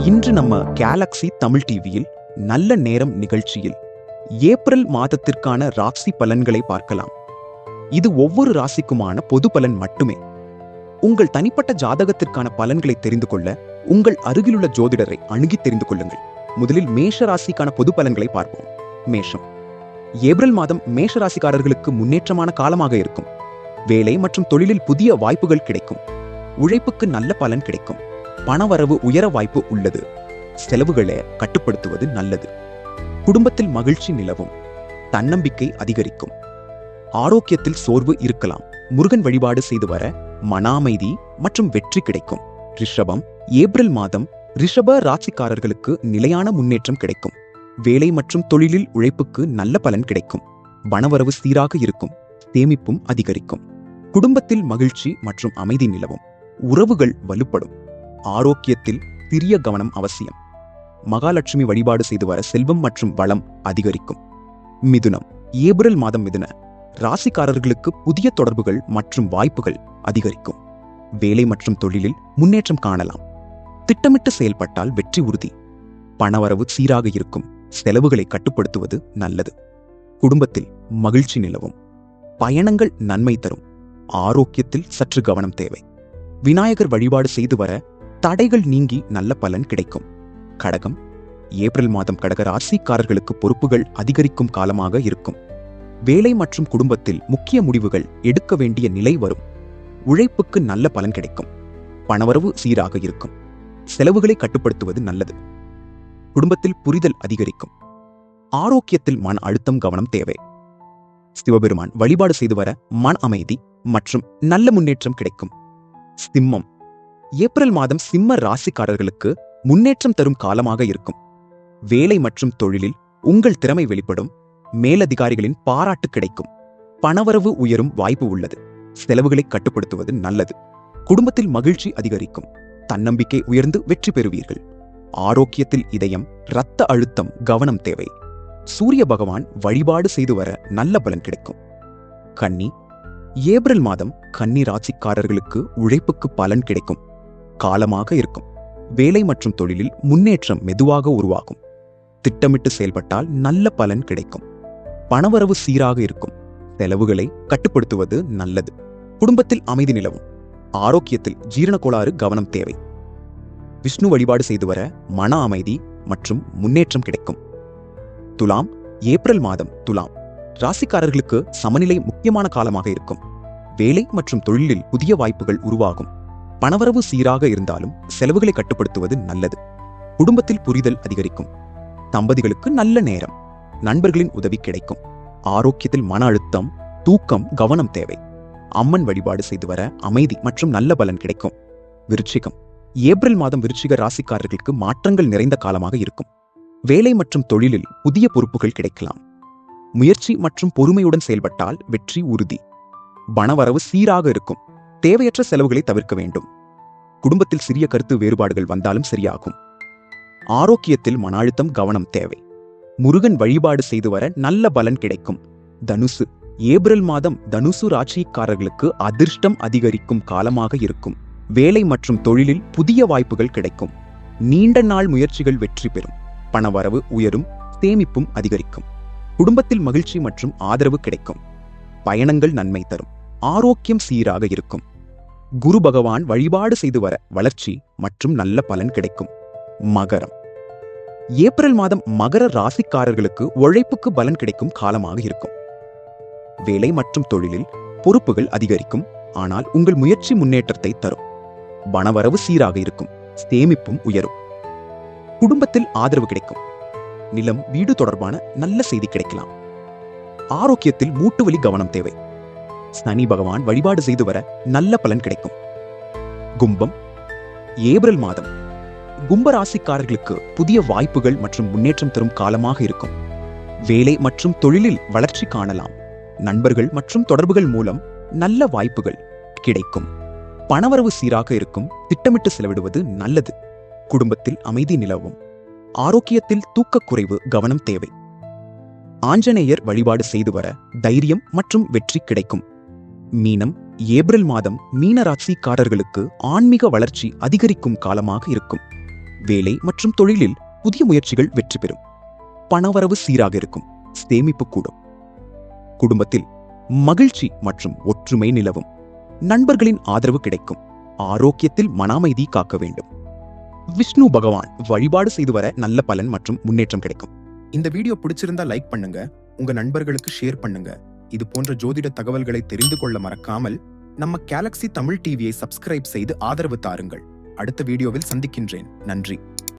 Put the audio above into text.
இன்று நம்ம கேலக்ஸி தமிழ் டிவியில் நல்ல நேரம் நிகழ்ச்சியில் ஏப்ரல் மாதத்திற்கான ராசி பலன்களை பார்க்கலாம். இது ஒவ்வொரு ராசிக்குமான பொது பலன் மட்டுமே. உங்கள் தனிப்பட்ட ஜாதகத்திற்கான பலன்களை தெரிந்து கொள்ள உங்கள் அருகிலுள்ள ஜோதிடரை அணுகி தெரிந்து கொள்ளுங்கள். முதலில் மேஷ ராசிக்கான பொது பலன்களை பார்ப்போம். மேஷம். ஏப்ரல் மாதம் மேஷ ராசிக்காரர்களுக்கு முன்னேற்றமான காலமாக இருக்கும். வேலை மற்றும் தொழிலில் புதிய வாய்ப்புகள் கிடைக்கும். உழைப்புக்கு நல்ல பலன் கிடைக்கும். பணவரவு உயர வாய்ப்பு உள்ளது. செலவுகளை கட்டுப்படுத்துவது நல்லது. குடும்பத்தில் மகிழ்ச்சி நிலவும். தன்னம்பிக்கை அதிகரிக்கும். ஆரோக்கியத்தில் சோர்வு இருக்கலாம். முருகன் வழிபாடு செய்து வர மன அமைதி மற்றும் வெற்றி கிடைக்கும். ரிஷபம். ஏப்ரல் மாதம் ரிஷப ராசிக்காரர்களுக்கு நிலையான முன்னேற்றம் கிடைக்கும். வேலை மற்றும் தொழிலில் உழைப்புக்கு நல்ல பலன் கிடைக்கும். பணவரவு சீராக இருக்கும். சேமிப்பும் அதிகரிக்கும். குடும்பத்தில் மகிழ்ச்சி மற்றும் அமைதி நிலவும். உறவுகள் வலுப்படும். ஆரோக்கியத்தில் சிறிய கவனம் அவசியம். மகாலட்சுமி வழிபாடு செய்து வர செல்வம் மற்றும் வளம் அதிகரிக்கும். மிதுனம். ஏப்ரல் மாதம் மிதுன ராசிக்காரர்களுக்கு புதிய தொடர்புகள் மற்றும் வாய்ப்புகள் அதிகரிக்கும். வேலை மற்றும் தொழிலில் முன்னேற்றம் காணலாம். திட்டமிட்டு செயல்பட்டால் வெற்றி உறுதி. பணவரவு சீராக இருக்கும். செலவுகளை கட்டுப்படுத்துவது நல்லது. குடும்பத்தில் மகிழ்ச்சி நிலவும். பயணங்கள் நன்மை தரும். ஆரோக்கியத்தில் சற்று கவனம் தேவை. விநாயகர் வழிபாடு செய்து வர தடைகள் நீங்கி நல்ல பலன் கிடைக்கும். கடகம். ஏப்ரல் மாதம் கடக ராசிக்காரர்களுக்கு பொறுப்புகள் அதிகரிக்கும் காலமாக இருக்கும். வேலை மற்றும் குடும்பத்தில் முக்கிய முடிவுகள் எடுக்க வேண்டிய நிலை வரும். உழைப்புக்கு நல்ல பலன் கிடைக்கும். பணவரவு சீராக இருக்கும். செலவுகளை கட்டுப்படுத்துவது நல்லது. குடும்பத்தில் புரிதல் அதிகரிக்கும். ஆரோக்கியத்தில் மன அழுத்தம் கவனம் தேவை. சிவபெருமான் வழிபாடு செய்து வர மன அமைதி மற்றும் நல்ல முன்னேற்றம் கிடைக்கும். சிம்மம். ஏப்ரல் மாதம் சிம்ம ராசிக்காரர்களுக்கு முன்னேற்றம் தரும் காலமாக இருக்கும். வேலை மற்றும் தொழிலில் உங்கள் திறமை வெளிப்படும். மேலதிகாரிகளின் பாராட்டு கிடைக்கும். பணவரவு உயரும் வாய்ப்பு உள்ளது. செலவுகளை கட்டுப்படுத்துவது நல்லது. குடும்பத்தில் மகிழ்ச்சி அதிகரிக்கும். தன்னம்பிக்கை உயர்ந்து வெற்றி பெறுவீர்கள். ஆரோக்கியத்தில் இதயம், இரத்த அழுத்தம் கவனம் தேவை. சூரிய பகவான் வழிபாடு செய்து வர நல்ல பலன் கிடைக்கும். கன்னி. ஏப்ரல் மாதம் கன்னி ராசிக்காரர்களுக்கு உழைப்புக்கு பலன் கிடைக்கும் காலமாக இருக்கும். வேலை மற்றும் தொழிலில் முன்னேற்றம் மெதுவாக உருவாகும். திட்டமிட்டு செயல்பட்டால் நல்ல பலன் கிடைக்கும். பணவரவு சீராக இருக்கும். செலவுகளை கட்டுப்படுத்துவது நல்லது. குடும்பத்தில் அமைதி நிலவும். ஆரோக்கியத்தில் ஜீரண கோளாறு கவனம் தேவை. விஷ்ணு வழிபாடு செய்து வர மன அமைதி மற்றும் முன்னேற்றம் கிடைக்கும். துலாம். ஏப்ரல் மாதம் துலாம் ராசிக்காரர்களுக்கு சமநிலை முக்கியமான காலமாக இருக்கும். வேலை மற்றும் தொழிலில் புதிய வாய்ப்புகள் உருவாகும். பணவரவு சீராக இருந்தாலும் செலவுகளை கட்டுப்படுத்துவது நல்லது. குடும்பத்தில் புரிதல் அதிகரிக்கும். தம்பதிகளுக்கு நல்ல நேரம். நண்பர்களின் உதவி கிடைக்கும். ஆரோக்கியத்தில் மன அழுத்தம், தூக்கம் கவனம் தேவை. அம்மன் வழிபாடு செய்து வர அமைதி மற்றும் நல்ல பலன் கிடைக்கும். விருச்சிகம். ஏப்ரல் மாதம் விருச்சிக ராசிக்காரர்களுக்கு மாற்றங்கள் நிறைந்த காலமாக இருக்கும். வேலை மற்றும் தொழிலில் புதிய பொறுப்புகள் கிடைக்கலாம். முயற்சி மற்றும் பொறுமையுடன் செயல்பட்டால் வெற்றி உறுதி. பணவரவு சீராக இருக்கும். தேவையற்ற செலவுகளை தவிர்க்க வேண்டும். குடும்பத்தில் சிறிய கருத்து வேறுபாடுகள் வந்தாலும் சரியாகும். ஆரோக்கியத்தில் மன அழுத்தம் கவனம் தேவை. முருகன் வழிபாடு செய்து வர நல்ல பலன் கிடைக்கும். தனுசு. ஏப்ரல் மாதம் தனுசு ராசிக்காரர்களுக்கு அதிர்ஷ்டம் அதிகரிக்கும் காலமாக இருக்கும். வேலை மற்றும் தொழிலில் புதிய வாய்ப்புகள் கிடைக்கும். நீண்ட நாள் முயற்சிகள் வெற்றி பெறும். பணவரவு உயரும். சேமிப்பும் அதிகரிக்கும். குடும்பத்தில் மகிழ்ச்சி மற்றும் ஆதரவு கிடைக்கும். பயணங்கள் நன்மை தரும். ஆரோக்கியம் சீராக இருக்கும். குரு பகவான் வழிபாடு செய்து வர வளர்ச்சி மற்றும் நல்ல பலன் கிடைக்கும். மகரம். ஏப்ரல் மாதம் மகர ராசிக்காரர்களுக்கு உழைப்புக்கு பலன் கிடைக்கும் காலமாக இருக்கும். வேலை மற்றும் தொழிலில் பொறுப்புகள் அதிகரிக்கும். ஆனால் உங்கள் முயற்சி முன்னேற்றத்தை தரும். பணவரவு சீராக இருக்கும். சேமிப்பும் உயரும். குடும்பத்தில் ஆதரவு கிடைக்கும். நிலம், வீடு தொடர்பான நல்ல செய்தி கிடைக்கலாம். ஆரோக்கியத்தில் மூட்டு வலி கவனம் தேவை. சனி பகவான் வழிபாடு செய்து வர நல்ல பலன் கிடைக்கும். கும்பம். ஏப்ரல் மாதம் கும்ப ராசிக்காரர்களுக்கு புதிய வாய்ப்புகள் மற்றும் முன்னேற்றம் தரும் காலமாக இருக்கும். வேலை மற்றும் தொழிலில் வளர்ச்சி காணலாம். நண்பர்கள் மற்றும் தொடர்புகள் மூலம் நல்ல வாய்ப்புகள் கிடைக்கும். பணவரவு சீராக இருக்கும். திட்டமிட்டு செலவிடுவது நல்லது. குடும்பத்தில் அமைதி நிலவும். ஆரோக்கியத்தில் தூக்கக்குறைவு கவனம் தேவை. ஆஞ்சநேயர் வழிபாடு செய்து வர தைரியம் மற்றும் வெற்றி கிடைக்கும். மீனம். ஏப்ரல் மாதம் மீன ராசிக்காரர்களுக்கு ஆன்மீக வளர்ச்சி அதிகரிக்கும் காலமாக இருக்கும். வேலை மற்றும் தொழிலில் புதிய முயற்சிகள் வெற்றி பெறும். பணவரவு சீராக இருக்கும். சேமிப்பு கூடும். குடும்பத்தில் மகிழ்ச்சி மற்றும் ஒற்றுமை நிலவும். நண்பர்களின் ஆதரவு கிடைக்கும். ஆரோக்கியத்தில் மன அமைதி காக்க வேண்டும். விஷ்ணு பகவான் வழிபாடு செய்து வர நல்ல பலன் மற்றும் முன்னேற்றம் கிடைக்கும். இந்த வீடியோ பிடிச்சிருந்தா லைக் பண்ணுங்க, உங்க நண்பர்களுக்கு ஷேர் பண்ணுங்க. இது போன்ற ஜோதிட தகவல்களை தெரிந்து கொள்ள மறக்காமல் நம்ம கேலக்ஸி தமிழ் டிவியை சப்ஸ்கிரைப் செய்து ஆதரவு தாருங்கள். அடுத்த வீடியோவில் சந்திக்கின்றேன். நன்றி.